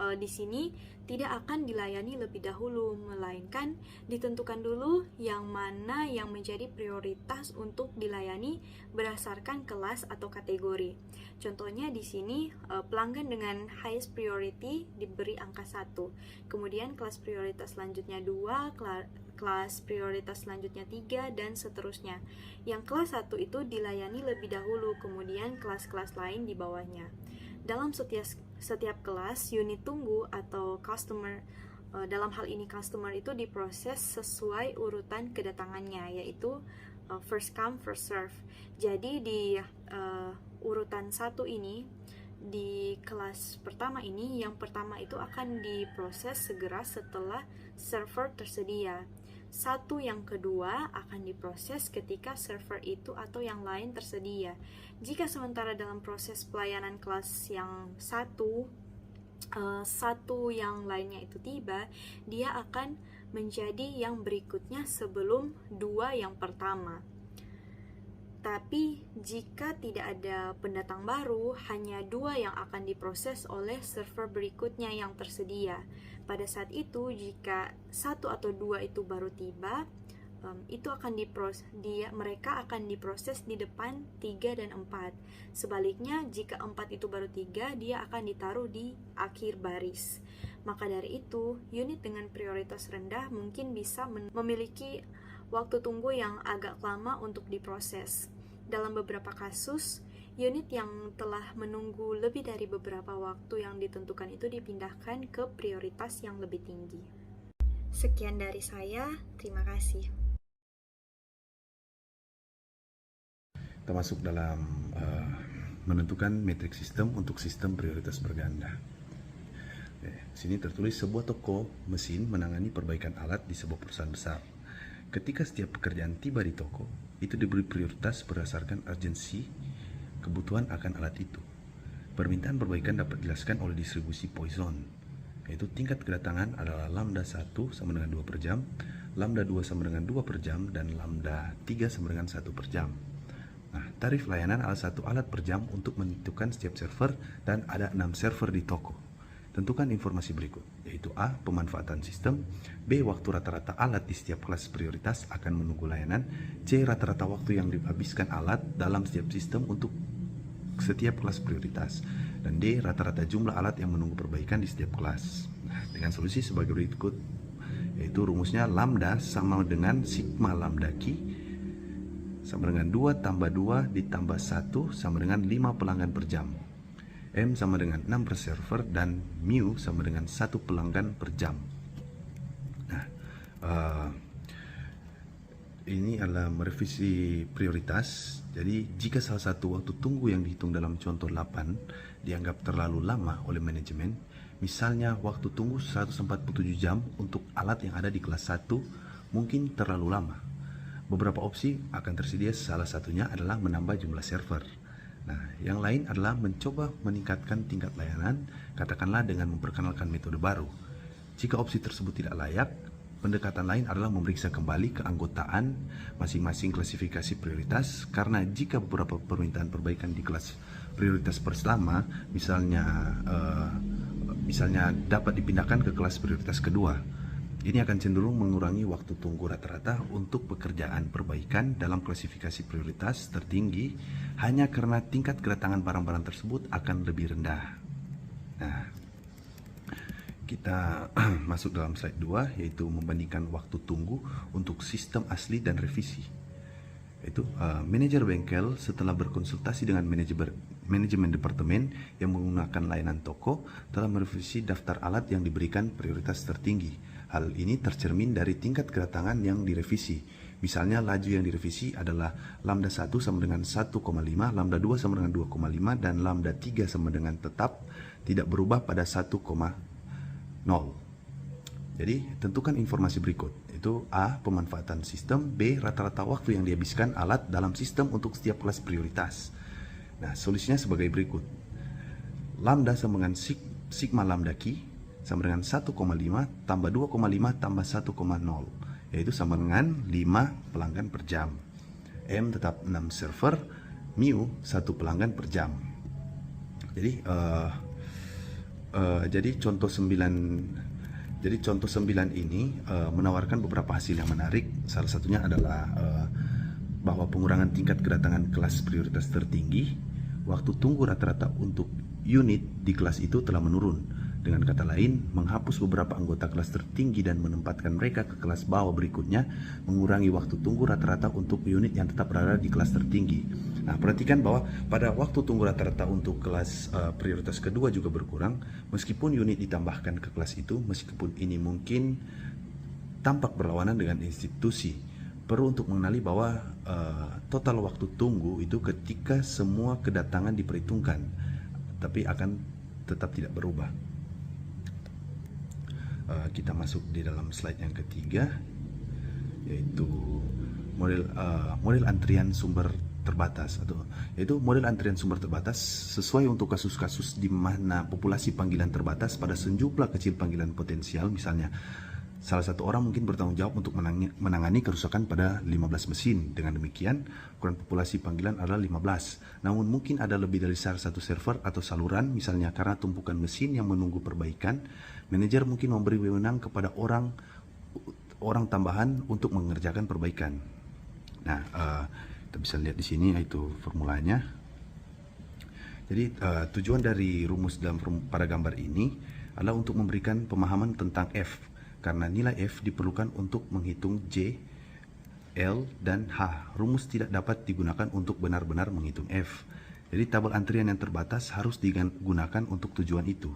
di sini tidak akan dilayani lebih dahulu, melainkan ditentukan dulu yang mana yang menjadi prioritas untuk dilayani berdasarkan kelas atau kategori. Contohnya di sini pelanggan dengan highest priority diberi angka 1, kemudian kelas prioritas selanjutnya 2, kelas prioritas selanjutnya 3, dan seterusnya. Yang kelas 1 itu dilayani lebih dahulu, kemudian kelas-kelas lain di bawahnya. Dalam setiap kelas, unit tunggu atau customer, dalam hal ini customer itu diproses sesuai urutan kedatangannya, yaitu first come, first serve. Jadi di urutan 1 ini, di kelas pertama ini, yang pertama itu akan diproses segera setelah server tersedia. Yang kedua akan diproses ketika server itu atau yang lain tersedia. Jika sementara dalam proses pelayanan kelas yang satu yang lainnya itu tiba, dia akan menjadi yang berikutnya sebelum 2 yang pertama. Tapi jika tidak ada pendatang baru, hanya 2 yang akan diproses oleh server berikutnya yang tersedia. Pada saat itu, jika 1 atau 2 itu baru tiba, itu akan mereka akan diproses di depan 3 dan 4. Sebaliknya, jika 4 itu baru 3, dia akan ditaruh di akhir baris. Maka dari itu, unit dengan prioritas rendah mungkin bisa memiliki waktu tunggu yang agak lama untuk diproses. Dalam beberapa kasus, unit yang telah menunggu lebih dari beberapa waktu yang ditentukan itu dipindahkan ke prioritas yang lebih tinggi. Sekian dari saya, terima kasih. Kita masuk dalam menentukan metrik sistem untuk sistem prioritas berganda. Sini tertulis sebuah toko mesin menangani perbaikan alat di sebuah perusahaan besar. Ketika setiap pekerjaan tiba di toko, itu diberi prioritas berdasarkan urgensi kebutuhan akan alat itu. Permintaan perbaikan dapat dijelaskan oleh distribusi Poisson, yaitu tingkat kedatangan adalah lambda 1 sama dengan 2 per jam, lambda 2 sama dengan 2 per jam, dan lambda 3 sama dengan 1 per jam. Nah, tarif layanan adalah 1 alat per jam untuk menentukan setiap server, dan ada 6 server di toko. Tentukan informasi berikut, yaitu A. Pemanfaatan sistem, B. Waktu rata-rata alat di setiap kelas prioritas akan menunggu layanan, C. Rata-rata waktu yang dihabiskan alat dalam setiap sistem untuk setiap kelas prioritas, dan D. Rata-rata jumlah alat yang menunggu perbaikan di setiap kelas. Nah, dengan solusi sebagai berikut, yaitu rumusnya lambda sama dengan sigma lambda Q sama dengan 2 tambah 2 ditambah 1 sama dengan 5 pelanggan per jam. M sama dengan 6 per server, dan mu sama dengan 1 pelanggan per jam. Nah, ini adalah merevisi prioritas. Jadi jika salah satu waktu tunggu yang dihitung dalam contoh 8 dianggap terlalu lama oleh manajemen, misalnya waktu tunggu 147 jam untuk alat yang ada di kelas 1 mungkin terlalu lama. Beberapa opsi akan tersedia, salah satunya adalah menambah jumlah server. Nah, yang lain adalah mencoba meningkatkan tingkat layanan, katakanlah dengan memperkenalkan metode baru. Jika opsi tersebut tidak layak, pendekatan lain adalah memeriksa kembali keanggotaan masing-masing klasifikasi prioritas, karena jika beberapa permintaan perbaikan di kelas prioritas pertama, misalnya dapat dipindahkan ke kelas prioritas kedua. Ini akan cenderung mengurangi waktu tunggu rata-rata untuk pekerjaan perbaikan dalam klasifikasi prioritas tertinggi hanya karena tingkat kedatangan barang-barang tersebut akan lebih rendah. Nah, kita masuk dalam slide 2, yaitu membandingkan waktu tunggu untuk sistem asli dan revisi. Itu manajer bengkel setelah berkonsultasi dengan manajemen departemen yang menggunakan layanan toko telah merevisi daftar alat yang diberikan prioritas tertinggi. Hal ini tercermin dari tingkat kedatangan yang direvisi. Misalnya laju yang direvisi adalah lambda 1 sama dengan 1,5, lambda 2 sama dengan 2,5, dan lambda 3 sama dengan tetap tidak berubah pada 1,0. Jadi tentukan informasi berikut, itu A. Pemanfaatan sistem, B. Rata-rata waktu yang dihabiskan alat dalam sistem untuk setiap kelas prioritas. Nah, solusinya sebagai berikut. Lambda sama dengan sigma lambda Q sama dengan 1,5 tambah 2,5 tambah 1,0, yaitu sama dengan 5 pelanggan per jam. M tetap 6 server, mu 1 pelanggan per jam. Jadi contoh 9 ini menawarkan beberapa hasil yang menarik. Salah satunya adalah bahwa pengurangan tingkat kedatangan kelas prioritas tertinggi, waktu tunggu rata-rata untuk unit di kelas itu telah menurun. Dengan kata lain, menghapus beberapa anggota kelas tertinggi dan menempatkan mereka ke kelas bawah berikutnya mengurangi waktu tunggu rata-rata untuk unit yang tetap berada di kelas tertinggi. Nah, perhatikan bahwa pada waktu tunggu rata-rata untuk kelas prioritas kedua juga berkurang meskipun unit ditambahkan ke kelas itu, meskipun ini mungkin tampak berlawanan dengan institusi. Perlu untuk mengenali bahwa total waktu tunggu itu ketika semua kedatangan diperhitungkan, tapi akan tetap tidak berubah. Kita masuk di dalam slide yang ketiga, yaitu model antrian sumber terbatas, yaitu model antrian sumber terbatas sesuai untuk kasus-kasus di mana populasi panggilan terbatas pada sejumlah kecil panggilan potensial. Misalnya, salah satu orang mungkin bertanggung jawab untuk menangani kerusakan pada 15 mesin. Dengan demikian, ukuran populasi panggilan adalah 15. Namun mungkin ada lebih dari satu server atau saluran, misalnya karena tumpukan mesin yang menunggu perbaikan. Manajer mungkin memberi wewenang kepada orang tambahan untuk mengerjakan perbaikan. Nah, kita bisa lihat di sini yaitu formulanya. Jadi tujuan dari rumus pada gambar ini adalah untuk memberikan pemahaman tentang F, karena nilai F diperlukan untuk menghitung J, L, dan H. Rumus tidak dapat digunakan untuk benar-benar menghitung F. Jadi tabel antrian yang terbatas harus digunakan untuk tujuan itu.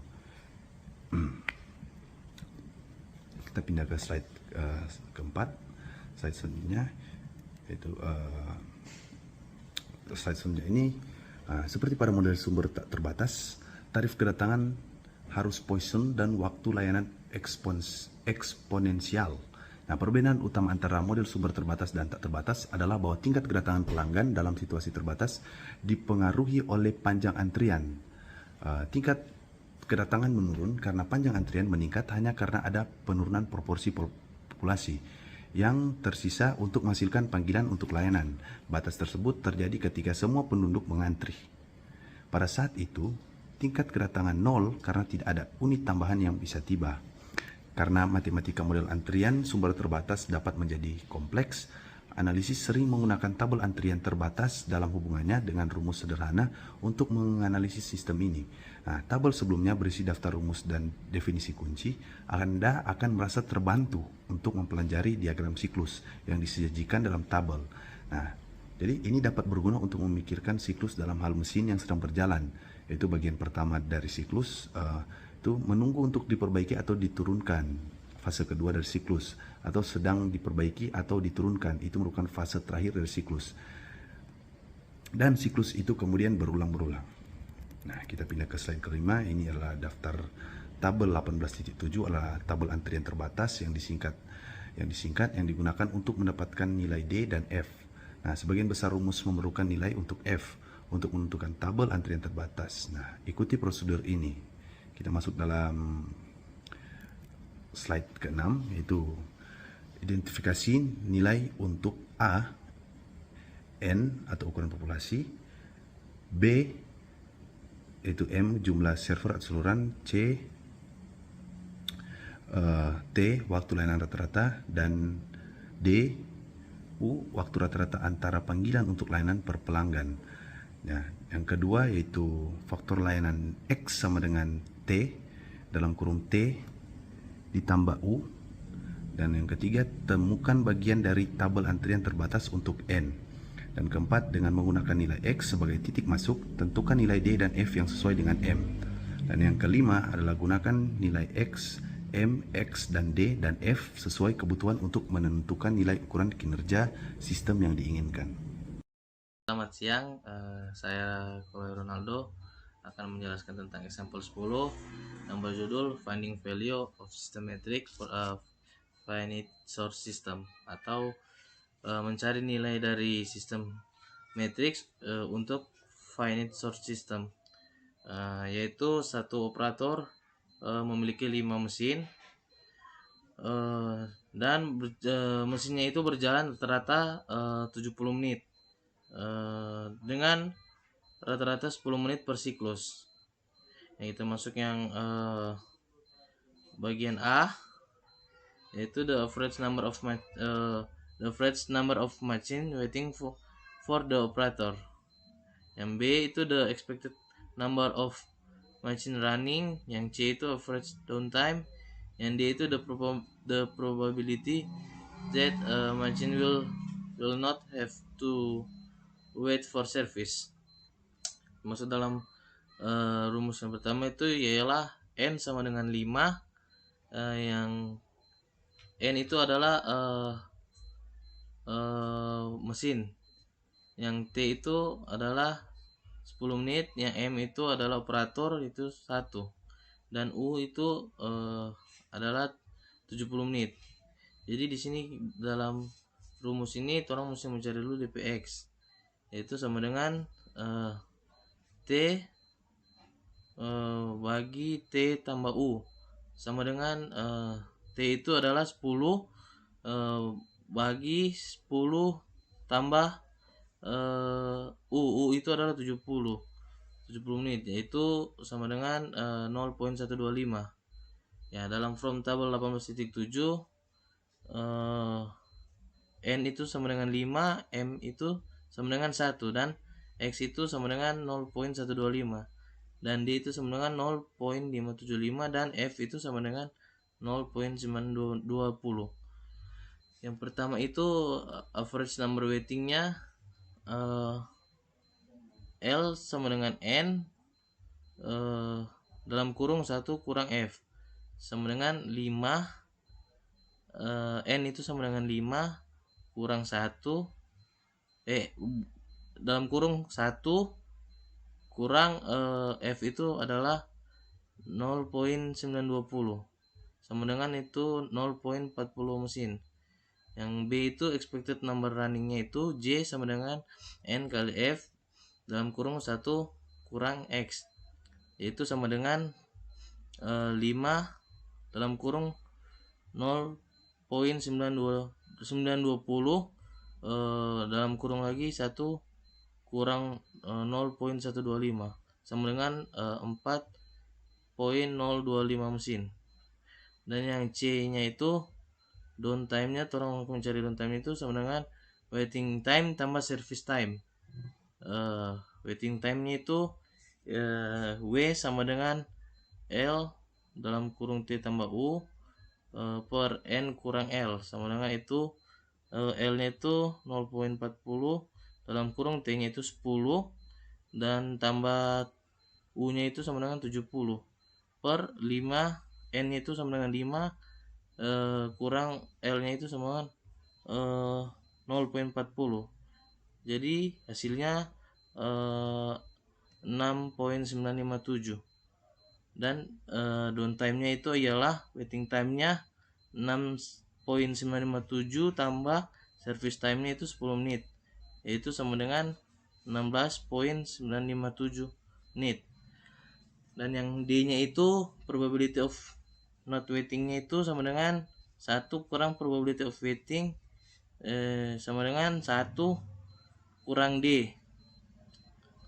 Kita pindah ke slide keempat. Slide selanjutnya, yaitu slide selanjutnya ini seperti pada model sumber tak terbatas, tarif kedatangan harus Poisson dan waktu layanan eksponensial. Nah, perbedaan utama antara model sumber terbatas dan tak terbatas adalah bahwa tingkat kedatangan pelanggan dalam situasi terbatas dipengaruhi oleh panjang antrian. Tingkat kedatangan menurun karena panjang antrian meningkat hanya karena ada penurunan proporsi populasi yang tersisa untuk menghasilkan panggilan untuk layanan. Batas tersebut terjadi ketika semua penduduk mengantri. Pada saat itu, tingkat kedatangan 0 karena tidak ada unit tambahan yang bisa tiba. Karena matematika model antrian sumber terbatas dapat menjadi kompleks, analisis sering menggunakan tabel antrian terbatas dalam hubungannya dengan rumus sederhana untuk menganalisis sistem ini. Nah, tabel sebelumnya berisi daftar rumus dan definisi kunci. Anda akan merasa terbantu untuk mempelajari diagram siklus yang disajikan dalam tabel. Nah, jadi ini dapat berguna untuk memikirkan siklus dalam hal mesin yang sedang berjalan. Yaitu bagian pertama dari siklus itu menunggu untuk diperbaiki atau diturunkan. Fase kedua dari siklus, atau sedang diperbaiki atau diturunkan, itu merupakan fase terakhir dari siklus. Dan siklus itu kemudian berulang-berulang. Nah, kita pindah ke slide kelima. Ini adalah daftar tabel 18.7 adalah tabel antrian terbatas yang disingkat yang digunakan untuk mendapatkan nilai D dan F. Nah, sebagian besar rumus memerlukan nilai untuk F untuk menentukan tabel antrian terbatas. Nah, ikuti prosedur ini. Kita masuk dalam slide ke-6, yaitu identifikasi nilai untuk A, N atau ukuran populasi, B yaitu M jumlah server atau saluran, C T waktu layanan rata-rata, dan D waktu rata-rata antara panggilan untuk layanan per pelanggan. Ya, yang kedua yaitu faktor layanan X sama dengan T dalam kurung T ditambah U. Dan yang ketiga, temukan bagian dari tabel antrian terbatas untuk N. Dan keempat, dengan menggunakan nilai X sebagai titik masuk, tentukan nilai D dan F yang sesuai dengan M. Dan yang kelima adalah gunakan nilai X, M, X, dan D dan F sesuai kebutuhan untuk menentukan nilai ukuran kinerja sistem yang diinginkan. Selamat siang, saya Kowe Ronaldo akan menjelaskan tentang example 10 yang berjudul Finding Value of System Metric for a Finite Source System, atau mencari nilai dari sistem matrix untuk finite source system, yaitu satu operator memiliki 5 mesin dan mesinnya itu berjalan rata-rata 70 menit dengan rata-rata 10 menit per siklus. Yang kita masuk yang bagian A, yaitu the average number of machine waiting for the operator. Yang B itu the expected number of machine running. Yang C itu average downtime. Yang D itu the probability that machine will not have to wait for service. Maksud dalam rumus yang pertama itu ialah N sama dengan 5, yang N itu adalah mesin, yang T itu adalah 10 menit, yang M itu adalah operator itu 1, dan U itu adalah 70 menit. Jadi di sini dalam rumus ini orang mesti mencari dulu dpx, yaitu sama dengan T bagi T tambah U sama dengan T itu adalah 10 bagi 10 tambah U itu adalah 70 menit, yaitu sama dengan 0.125. Ya, dalam from tabel 18.7 N itu sama dengan 5, M itu sama dengan 1, dan X itu sama dengan 0.125, dan D itu sama dengan 0.575, dan F itu sama dengan 0.920. Yang pertama itu average number waitingnya L sama dengan N dalam kurung 1 kurang F sama dengan 5. N itu sama dengan 5 kurang 1 dalam kurung 1 kurang F itu adalah 0.920 sama dengan itu 0.40 mesin. Yang B itu expected number runningnya itu J sama dengan N kali F dalam kurung 1 kurang X, yaitu sama dengan 5 dalam kurung 0.920 dalam kurung lagi 1 kurang 0.125 sama dengan 4.025 mesin. Dan yang C nya itu downtime nya, orang mencari downtime itu sama dengan waiting time tambah service time. Waiting time nya itu W sama dengan L dalam kurung T tambah U per N kurang L sama dengan itu L nya itu 0.40 dalam kurung T nya itu 10 dan tambah U nya itu sama dengan 70 per 5, N nya itu sama dengan 5 kurang L nya itu sama dengan 0.40. Jadi hasilnya 6.957, dan downtime nya itu ialah waiting time nya 6.957 tambah service time nya itu 10 menit, yaitu sama dengan 16.957 menit. Dan yang D nya itu probability of not waiting nya itu sama dengan 1 kurang probability of waiting sama dengan 1 kurang D.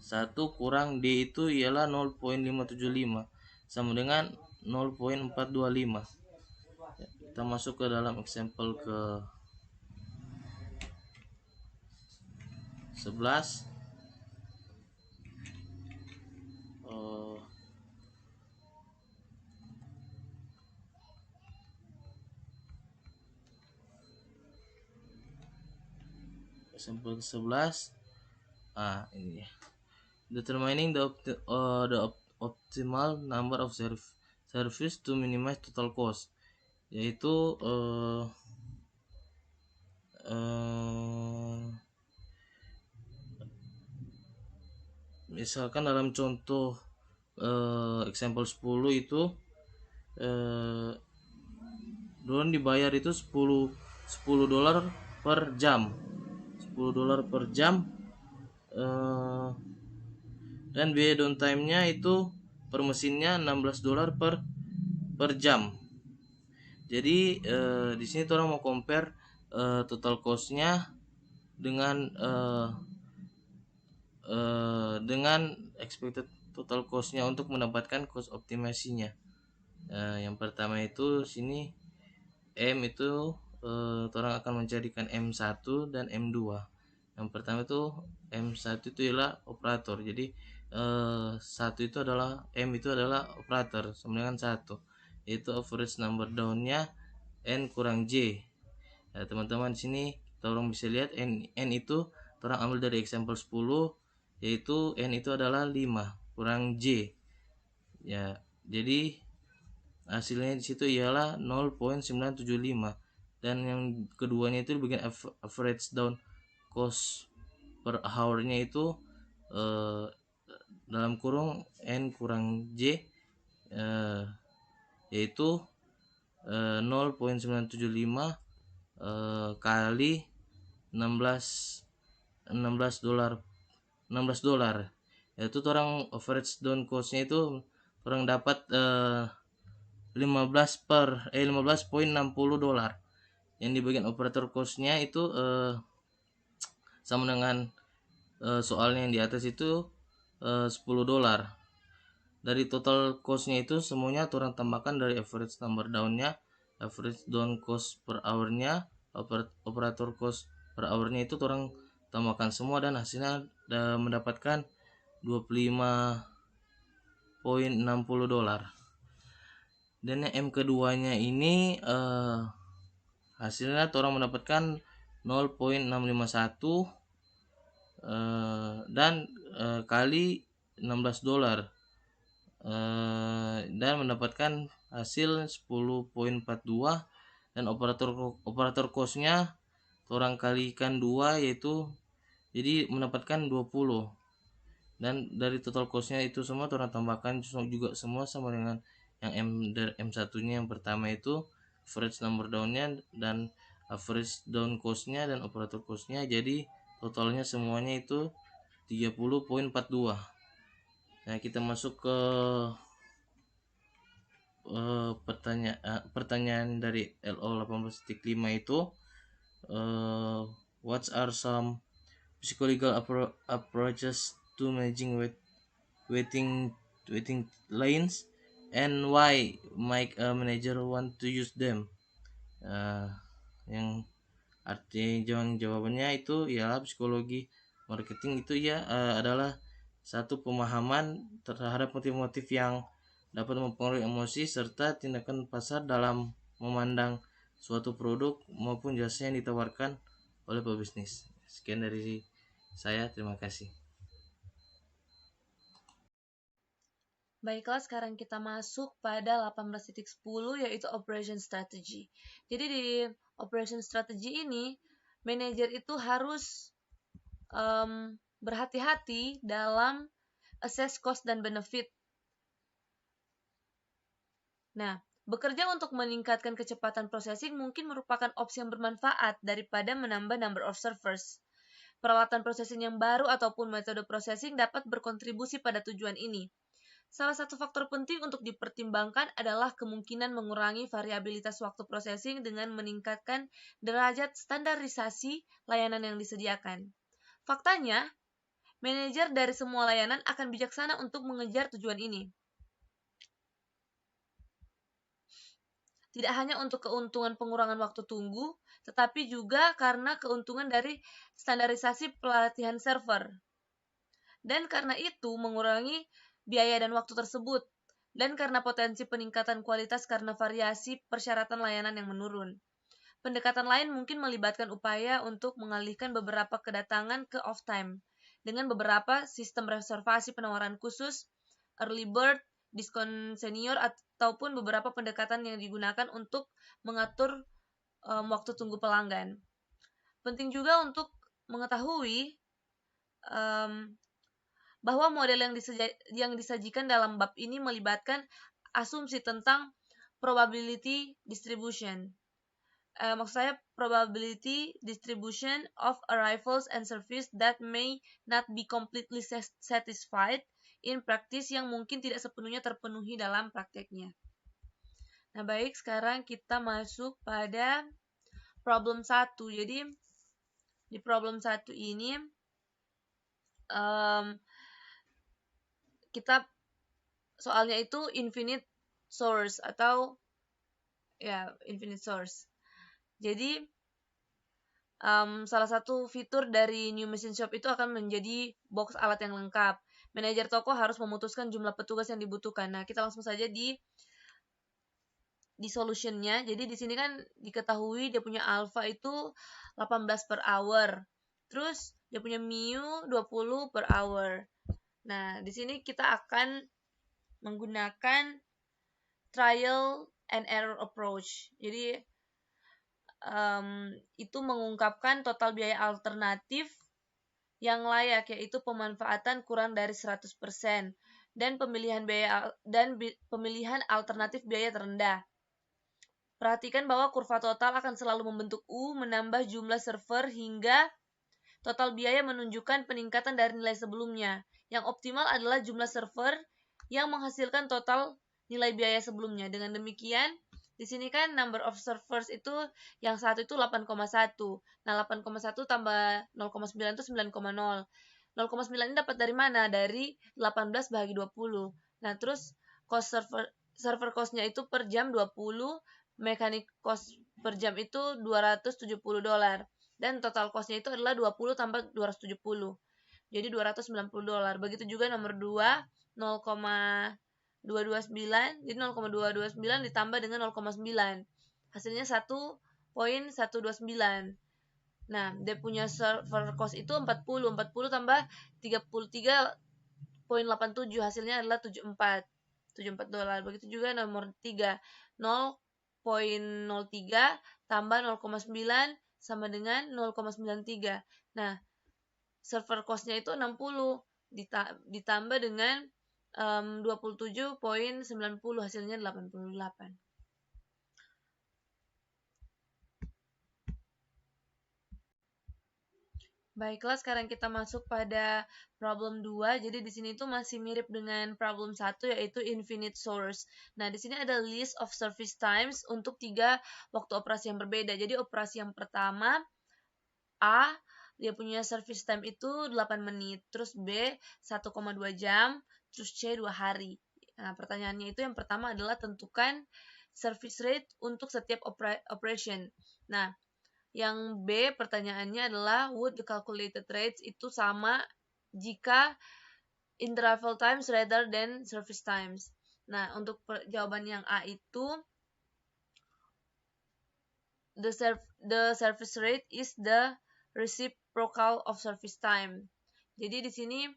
1 kurang D itu ialah 0.575 sama dengan 0.425. Kita masuk ke dalam example ke 11. Example 11. Ini determining the optimal number of service to minimize total cost, yaitu misalkan dalam contoh example 10 itu drone dibayar itu 10 dolar per jam, 10 dolar per jam, dan biaya downtime-nya itu per mesinnya 16 dolar per jam. Jadi di sini orang mau compare total cost-nya dengan expected total cost-nya untuk mendapatkan cost optimasinya. Yang pertama itu sini M itu orang akan mencarikan M1 dan M2. Yang pertama itu M1 itu adalah operator. Jadi satu itu adalah M itu adalah operator sama dengan 1, yaitu average number down-nya N kurang J. Ya, teman-teman di sini orang bisa lihat N itu orang ambil dari example 10, yaitu N itu adalah 5 kurang J. Ya, jadi hasilnya di situ ialah 0.975, dan yang keduanya itu bagian average down cost per hour-nya itu dalam kurung N kurang J, yaitu 0.975 kali 16 dolar, yaitu orang average down cost-nya itu orang dapat 15.60 dolar. Yang di bagian operator cost-nya itu sama dengan soalnya yang di atas itu 10 dolar. Dari total cost-nya itu semuanya orang tambahkan dari average number down-nya, average down cost per hour-nya, operator cost per hour-nya itu orang tambahkan semua, dan hasilnya mendapatkan 25.60 dolar. Dan yang M keduanya ini hasilnya orang mendapatkan 0.651 dan kali 16 dolar, dan mendapatkan hasil 10.42, dan operator cost-nya orang kalikan 2, yaitu jadi mendapatkan 20. Dan dari total cost-nya itu semua orang tambahkan juga semua sama dengan yang M1-nya yang pertama itu average number down-nya dan average down cost-nya dan operator cost-nya, jadi totalnya semuanya itu 30.42. Nah, kita masuk ke pertanyaan dari LO 18.5 itu what are some psychological approaches to managing waiting lanes, and why might a manager want to use them? Yang arti jawabannya itu ialah psikologi marketing itu adalah satu pemahaman terhadap motif-motif yang dapat mempengaruhi emosi serta tindakan pasar dalam memandang suatu produk maupun jasa yang ditawarkan oleh pebisnis. Sekian dari saya, terima kasih. Baiklah, sekarang kita masuk pada 18.10, yaitu operation strategy. Jadi di operation strategy ini, manajer itu harus berhati-hati dalam assess cost dan benefit. Nah, bekerja untuk meningkatkan kecepatan processing mungkin merupakan opsi yang bermanfaat daripada menambah number of servers. Peralatan processing yang baru ataupun metode processing dapat berkontribusi pada tujuan ini. Salah satu faktor penting untuk dipertimbangkan adalah kemungkinan mengurangi variabilitas waktu processing dengan meningkatkan derajat standarisasi layanan yang disediakan. Faktanya, manajer dari semua layanan akan bijaksana untuk mengejar tujuan ini. Tidak hanya untuk keuntungan pengurangan waktu tunggu, tetapi juga karena keuntungan dari standarisasi pelatihan server. Dan karena itu mengurangi biaya dan waktu tersebut. Dan karena potensi peningkatan kualitas karena variasi persyaratan layanan yang menurun. Pendekatan lain mungkin melibatkan upaya untuk mengalihkan beberapa kedatangan ke off-time dengan beberapa sistem reservasi penawaran khusus, early bird, diskon senior, ataupun beberapa pendekatan yang digunakan untuk mengatur waktu tunggu pelanggan. Penting juga untuk mengetahui bahwa model yang disajikan dalam bab ini melibatkan asumsi tentang probability distribution. Maksud saya probability distribution of arrivals and service that may not be completely satisfied in practice, yang mungkin tidak sepenuhnya terpenuhi dalam prakteknya. Nah, baik, sekarang kita masuk pada problem 1. Jadi di problem 1 ini kita soalnya itu infinite source atau infinite source. Jadi salah satu fitur dari New Machine Shop itu akan menjadi box alat yang lengkap. Manajer toko harus memutuskan jumlah petugas yang dibutuhkan. Nah, kita langsung saja di solutionnya. Jadi di sini kan diketahui dia punya alpha itu 18 per hour. Terus dia punya mu 20 per hour. Nah, di sini kita akan menggunakan trial and error approach. Jadi itu mengungkapkan total biaya alternatif yang layak, yaitu pemanfaatan kurang dari 100% dan pemilihan alternatif biaya terendah. Perhatikan bahwa kurva total akan selalu membentuk U menambah jumlah server hingga total biaya menunjukkan peningkatan dari nilai sebelumnya. Yang optimal adalah jumlah server yang menghasilkan total nilai biaya sebelumnya. Dengan demikian, di sini kan number of servers itu yang satu itu 8,1. Nah, 8,1 tambah 0,9 itu 9,0. 0,9 ini dapat dari mana? Dari 18 bahagi 20. Nah, terus cost server cost-nya itu per jam 20, mechanic cost per jam itu $270. Dan total cost-nya itu adalah 20 tambah 270. Jadi $290. Begitu juga nomor 2, 0,229. Jadi 0,229 ditambah dengan 0,9. Hasilnya 1,129. Nah, dia punya server cost itu 40. 40 tambah 33,87. Hasilnya adalah $74. Begitu juga nomor 3, 0,03 tambah 0,9 sama dengan 0,93. Nah, server cost-nya itu 60 ditambah dengan 27,90, hasilnya 88. Baiklah, sekarang kita masuk pada problem 2. Jadi di sini tuh masih mirip dengan problem 1, yaitu infinite source. Nah, di sini ada list of service times untuk 3 waktu operasi yang berbeda. Jadi operasi yang pertama A, dia punya service time itu 8 menit, terus B 1,2 jam, terus C 2 hari. Nah, pertanyaannya itu yang pertama adalah tentukan service rate untuk setiap operation. Nah, yang B pertanyaannya adalah would the calculated rates itu sama jika interval times rather than service times. Nah, untuk jawaban yang A itu the service rate is the reciprocal of service time. Jadi di sini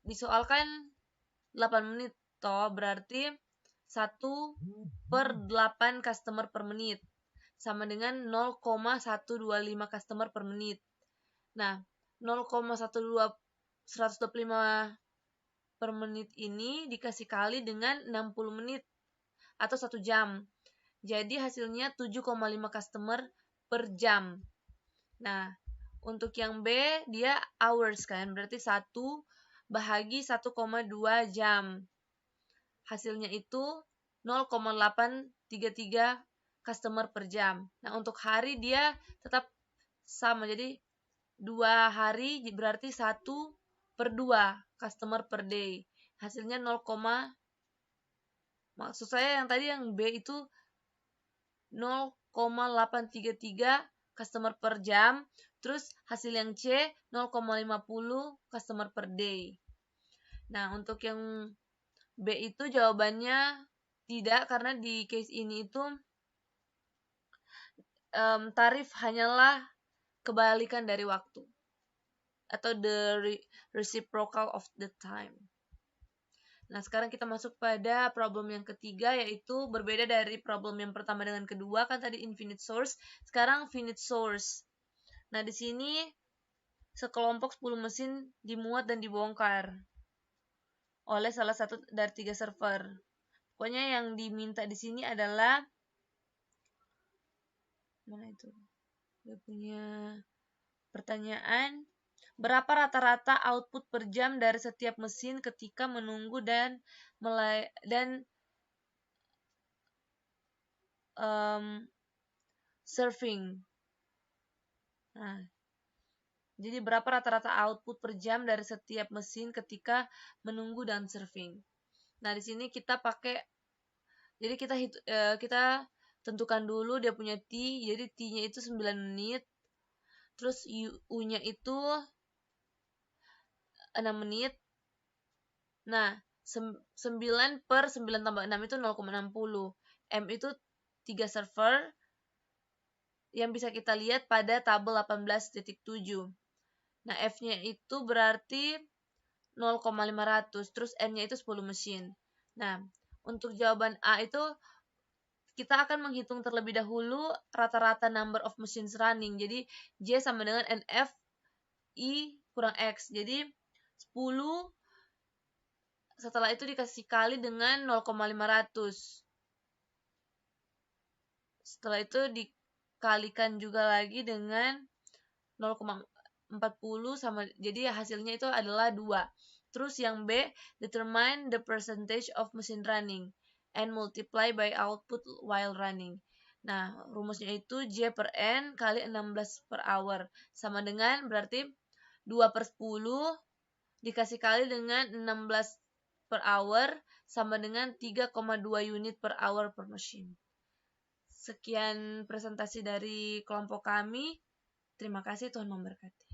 disoalkan 8 menit toh, berarti 1/8 customer per menit sama dengan 0,125 customer per menit. Nah, 0,125 per menit ini dikasih kali dengan 60 menit atau 1 jam. Jadi hasilnya 7,5 customer per jam. Nah, untuk yang B dia hours kan, berarti 1 bahagi 1,2 jam. Hasilnya itu 0,833 customer per jam. Nah, untuk hari dia tetap sama, jadi 2 hari berarti 1/2 customer per day. Hasilnya 0,833 Maksud saya yang tadi yang B itu 0,833 customer per jam, terus hasil yang C 0,50 customer per day. Nah, untuk yang B itu jawabannya tidak, karena di case ini itu tarif hanyalah kebalikan dari waktu atau the reciprocal of the time. Nah, sekarang kita masuk pada problem yang ketiga, yaitu berbeda dari problem yang pertama dengan kedua, kan tadi infinite source, sekarang finite source. Nah, di sini sekelompok 10 mesin dimuat dan dibongkar oleh salah satu dari 3 server. Pokoknya yang diminta di sini adalah mana itu? Dia punya pertanyaan, berapa rata-rata output per jam dari setiap mesin ketika menunggu dan surfing. Nah, jadi berapa rata-rata output per jam dari setiap mesin ketika menunggu dan surfing. Nah, di sini kita pakai, jadi kita tentukan dulu dia punya T, jadi T-nya itu 9 menit, terus U-nya itu 6 menit. Nah, 9 per 9 tambah 6 itu 0,60. M itu 3 server yang bisa kita lihat pada tabel 18.7. Nah, F-nya itu berarti 0,500, terus N-nya itu 10 mesin. Nah, untuk jawaban A itu kita akan menghitung terlebih dahulu rata-rata number of machines running. Jadi, J sama dengan NF I kurang X. Jadi, 10 setelah itu dikasih kali dengan 0,500. Setelah itu dikalikan juga lagi dengan 0,40 sama, jadi hasilnya itu adalah 2. Terus yang B, determine the percentage of machine running and multiply by output while running. Nah, rumusnya itu J per N kali 16 per hour. Sama dengan berarti 2 per 10 dikasih kali dengan 16 per hour sama dengan 3,2 unit per hour per machine. Sekian presentasi dari kelompok kami. Terima kasih, Tuhan memberkati.